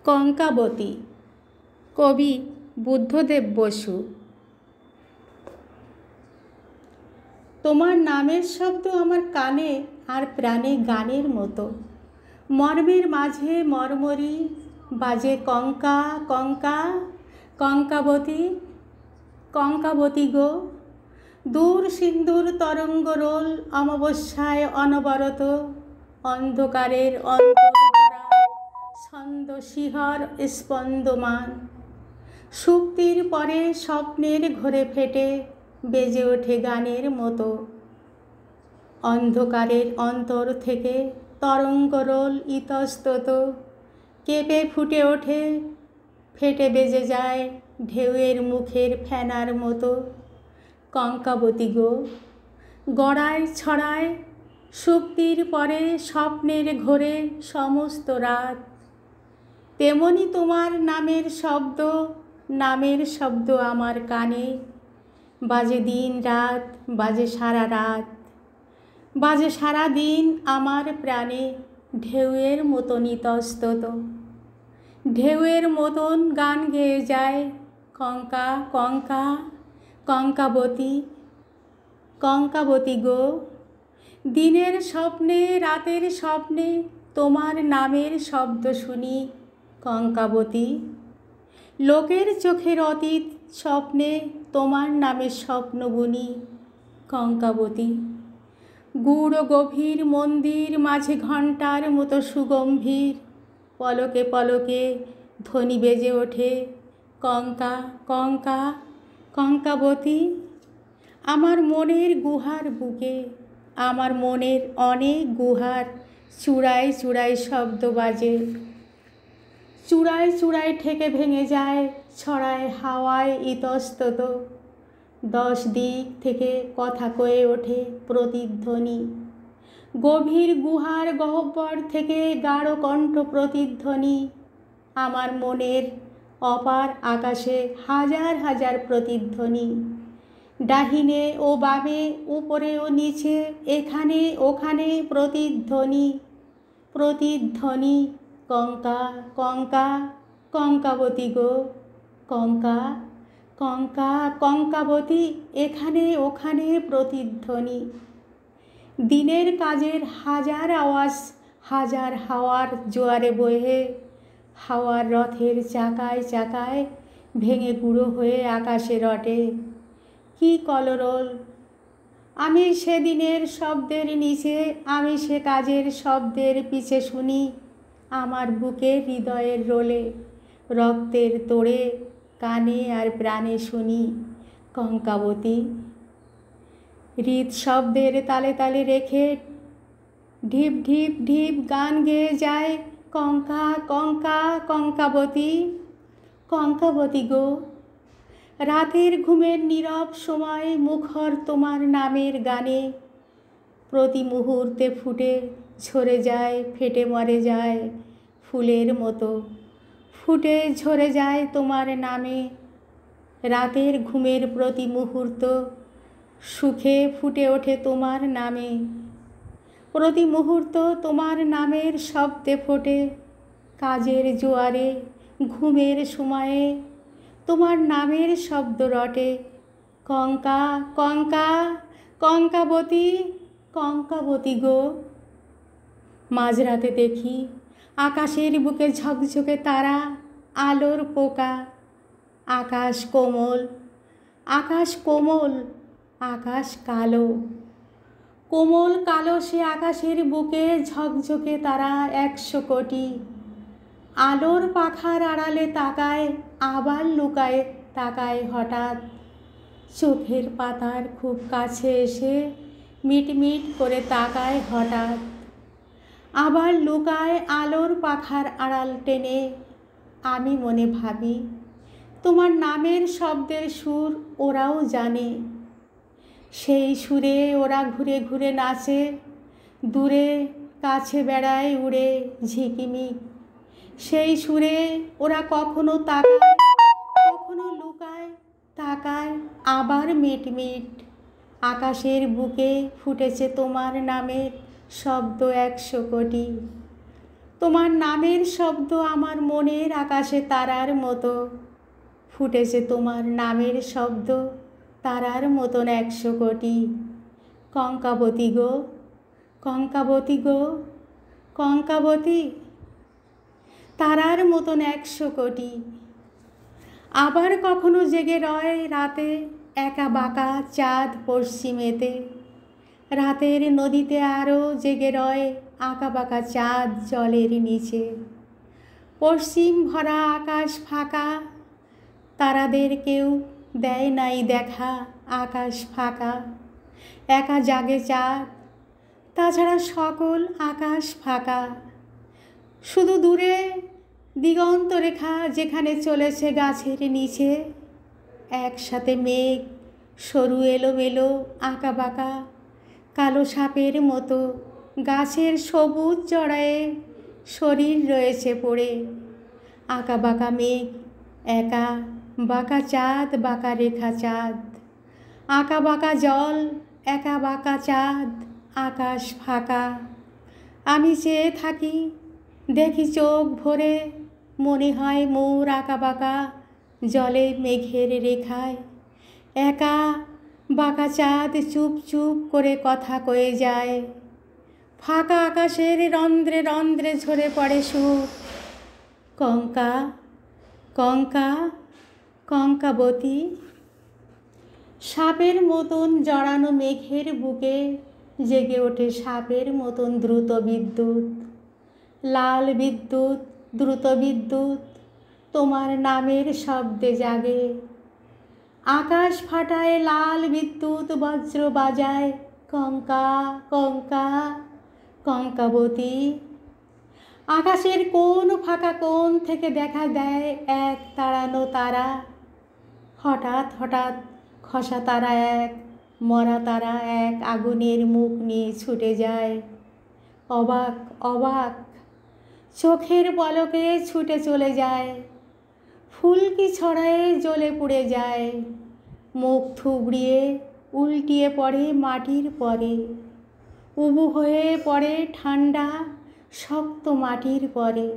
কঙ্কাবতী। কবি বুদ্ধদেব বসু। তোমার নামের শব্দ আমার কানে আর প্রাণে গানের মতো, মর্মের মাঝে মর্মরি বাজে কঙ্কা কঙ্কা। কঙ্কাবতী, কঙ্কাবতী গো, দূর সিন্দুর তরঙ্গ রোল অমাবস্যায় অনবরত, অন্ধকারের অন্তর্ভরা ছন্দ শিহর স্পন্দমান, সুপ্তির পরে স্বপ্নের ঘোরে ফেটে বেজে ওঠে গানের মতো। অন্ধকারের অন্তর থেকে তরঙ্গ রোল ইতস্তত কেঁপে ফুটে ওঠে, ফেটে বেজে যায় ঢেউয়ের মুখের ফেনার মতো। কঙ্কাবতী গো, গড়ায় ছড়ায় সুপ্তির পরে স্বপ্নের ঘোরে সমস্ত রাত, তেমনি তোমার নামের শব্দ, নামের শব্দ আমার কানে বাজে দিন রাত, বাজে সারা রাত, বাজে সারা দিন আমার প্রাণে ঢেউয়ের মতন ইতস্তত। ঢেউয়ের মতন গান গেয়ে যায় কঙ্কা কঙ্কা। কঙ্কাবতী, কঙ্কাবতী গো, দিনের স্বপ্নে রাতের স্বপ্নে তোমার নামের শব্দ শুনি কঙ্কাবতী। লোকের চোখের অতীত স্বপ্নে তোমার নামের স্বপ্ন বুনি কঙ্কাবতী। গূঢ় গভীর মন্দির মাঝে ঘণ্টার মতো সুগম্ভীর, পলকে পলকে ধ্বনি বেজে ওঠে কঙ্কা কঙ্কা। কঙ্কাবতী, আমার মনের গুহার বুকে, আমার মনের অনেক গুহার চূড়ায় চূড়ায় শব্দ বাজে, চূড়ায় চূড়ায় ঠেকে ভেঙে যায়, ছড়ায় হাওয়ায় ইতস্তত। 10 দিক থেকে কথা কয়ে ওঠে প্রতিধ্বনি, গভীর গুহার গহ্বর থেকে গাঢ় কণ্ঠ প্রতিধ্বনি। আমার মনের অপার আকাশে হাজার হাজার প্রতিধ্বনি, ডাহিনে ও বামে উপরে ও নিচে এখানে ওখানে প্রতিধ্বনি প্রতিধ্বনি। কঙ্কা কঙ্কা, কঙ্কাবতী গো, কঙ্কা কঙ্কা। কঙ্কাবতী, এখানে ওখানে প্রতিধ্বনি। দিনের কাজের হাজার আওয়াজ হাজার হাওয়ার জোয়ারে বয়ে, হাওয়ার রথের চাকায় চাকায় ভেঙে গুঁড়ো হয়ে আকাশে রটে। কি কলরোল! আমি সেদিনের শব্দের নিচে, আমি সে কাজের শব্দের পিছে শুনি আমার বুকে হৃদয়ের রোলে, রক্তের তোড়ে কানে আর প্রাণে শুনি কঙ্কাবতী। হৃদ শব্দের তালে তালে রেখে ঢিপ ঢিপ ঢিপ গান গেয়ে যায় কঙ্কা কঙ্কা। কঙ্কাবতী, কঙ্কাবতী গো, রাতের ঘুমের নীরব সময় মুখর তোমার নামের গানে, প্রতি মুহূর্তে ফুটে ঝরে যায়, ফেটে মরে যায় ফুলের মতো, ফুটে ঝরে যায় তোমার নামে। রাতের ঘুমের প্রতি মুহূর্ত সুখে ফুটে ওঠে তোমার নামে, প্রতি মুহূর্ত তোমার নামের শব্দে ফোটে। কাজের জোয়ারে ঘুমের সময়ে তোমার নামের শব্দ রটে কঙ্কা কঙ্কা। কঙ্কাবতী, কঙ্কাবতী গো, মাঝরাতে দেখি আকাশের বুকে ঝকঝকে তারা, আলোর পোকা। আকাশ কোমল, আকাশ কোমল, আকাশ কালো, কোমল কালো সে আকাশের বুকে ঝকঝকে তারা 100 কোটি। আলোর পাখার আড়ালে তাকায়, আবার লুকায় তাকায় হঠাৎ, চোখের পাতার খুব কাছে এসে মিটমিট করে তাকায় হঠাৎ, আবার লুকায় আলোর পাখার আড়াল টেনে। আমি মনে ভাবি তোমার নামের শব্দের সুর ওরাও জানে, সেই সুরে ওরা ঘুরে ঘুরে নাচে, দূরে কাছে বেড়ায় উড়ে ঝিকিমিক। সেই সুরে ওরা কখনো তাকায়, কখনো লুকায়, তাকায় আবার মিটমিট। আকাশের বুকে ফুটেছে তোমার নামের শব্দ 100 কোটি। তোমার নামের শব্দ আমার মনের আকাশে তারার মতো ফুটেছে, তোমার নামের শব্দ তারার মতন 100 কোটি। কঙ্কাবতী গো, কঙ্কাবতী গো, কঙ্কাবতী, তারার মতন 100 কোটি। আবার কখনো জেগে রয় রাতে একা বাঁকা চাঁদ পশ্চিমেতে, রাতের নদীতে আরও জেগে রয় আঁকা বাঁকা চাঁদ জলের নিচে। পশ্চিম ভরা আকাশ ফাঁকা, তারাদের কেউ দেয় নাই দেখা, আকাশ ফাঁকা, একা জাগে চাঁদ, তাছাড়া সকল আকাশ ফাঁকা। শুধু দূরে দিগন্ত রেখা যেখানে চলেছে গাছের নিচে, একসাথে মেঘ সরু এলোমেলো আঁকা বাঁকা কালো সাপের মতো গাছের সবুজ জড়ায়ে শরীর রয়েছে পড়ে। আঁকা বাঁকা মেঘ, একা বাঁকা চাঁদ, বাঁকা রেখা চাঁদ, আঁকা বাঁকা জল, একা বাঁকা চাঁদ, আকাশ ফাঁকা। আমি চেয়ে থাকি, দেখি চোখ ভরে, মনে হয় মোর আঁকা বাঁকা জলে মেঘের রেখায় একা বাঁকা চাঁদ চুপ চুপ করে কথা কয়ে যায়। ফাঁকা আকাশের রন্ধ্রে রন্ধ্রে ঝরে পড়ে সুর। কঙ্কা, কঙ্কা, কঙ্কাবতী। সাপের মতন জড়ানো মেঘের বুকে জেগে ওঠে সাপের মতন দ্রুত বিদ্যুৎ, লাল বিদ্যুৎ, দ্রুত বিদ্যুৎ, তোমার নামের শব্দে জাগে। আকাশ ফাটায় লাল বিদ্যুৎ, বজ্র বাজায় কঙ্কা, কঙ্কা, কঙ্কাবতী। আকাশের কোন ফাঁকা কোণ থেকে দেখা দেয় এক তাড়ানো তারা। হঠাৎ হঠাৎ খসা তারা এক, মরা তারা এক আগুনের মুখ নিয়ে ছুটে যায়। অবাক অবাক চোখের পলকে ছুটে চলে যায়। ফুলকি ছড়ায়ে জ্বলে পুড়ে যায়। মুখ থুবড়িয়ে উল্টিয়ে পড়ে মাটির পরে, উবু হয়ে পড়ে ঠান্ডা শক্ত মাটির পরে।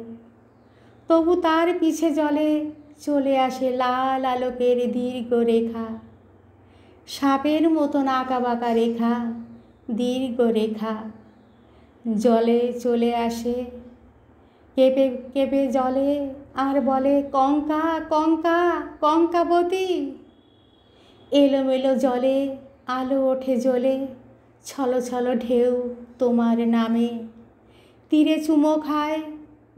তবু তার পিছে জলে চলে আসে লাল আলোকের দীর্ঘ রেখা, সাপের মতন আঁকা বাঁকা রেখা, দীর্ঘ রেখা। জলে চলে আসে কেঁপে কেঁপে জলে, আর বলে কঙ্কা, কঙ্কা, কঙ্কাবতী। এলোমেলো জলে আলো ওঠে জ্বলে, ছলো ছলো ঢেউ তোমার নামে। তীরে চুমো খায়,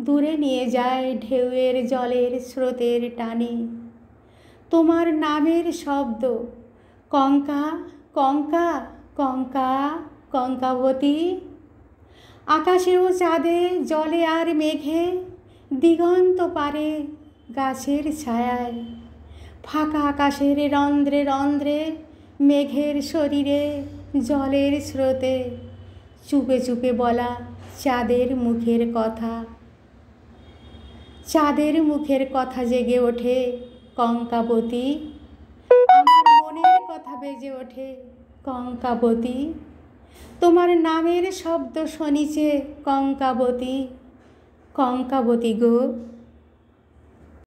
দূরে নিয়ে যায় ঢেউয়ের জলের স্রোতের টানে। তোমার নামের শব্দ কঙ্কা, কঙ্কা, কঙ্কা, কঙ্কাবতী। আকাশেও চাঁদে, জলে আর মেঘে, দিগন্ত পারে গাছের ছায়ায়। ফাঁকা আকাশের রন্ধ্রে রন্ধ্রে, মেঘের শরীরে, জলের স্রোতে, চুপে চুপে বলা চাঁদের মুখের কথা। চাঁদের মুখের কথা জেগে ওঠে কঙ্কাবতী। আমার মনের কথা বেজে ওঠে কঙ্কাবতী। তোমার নামের শব্দ শনিছে কঙ্কাবতী, কঙ্কাবতী গো।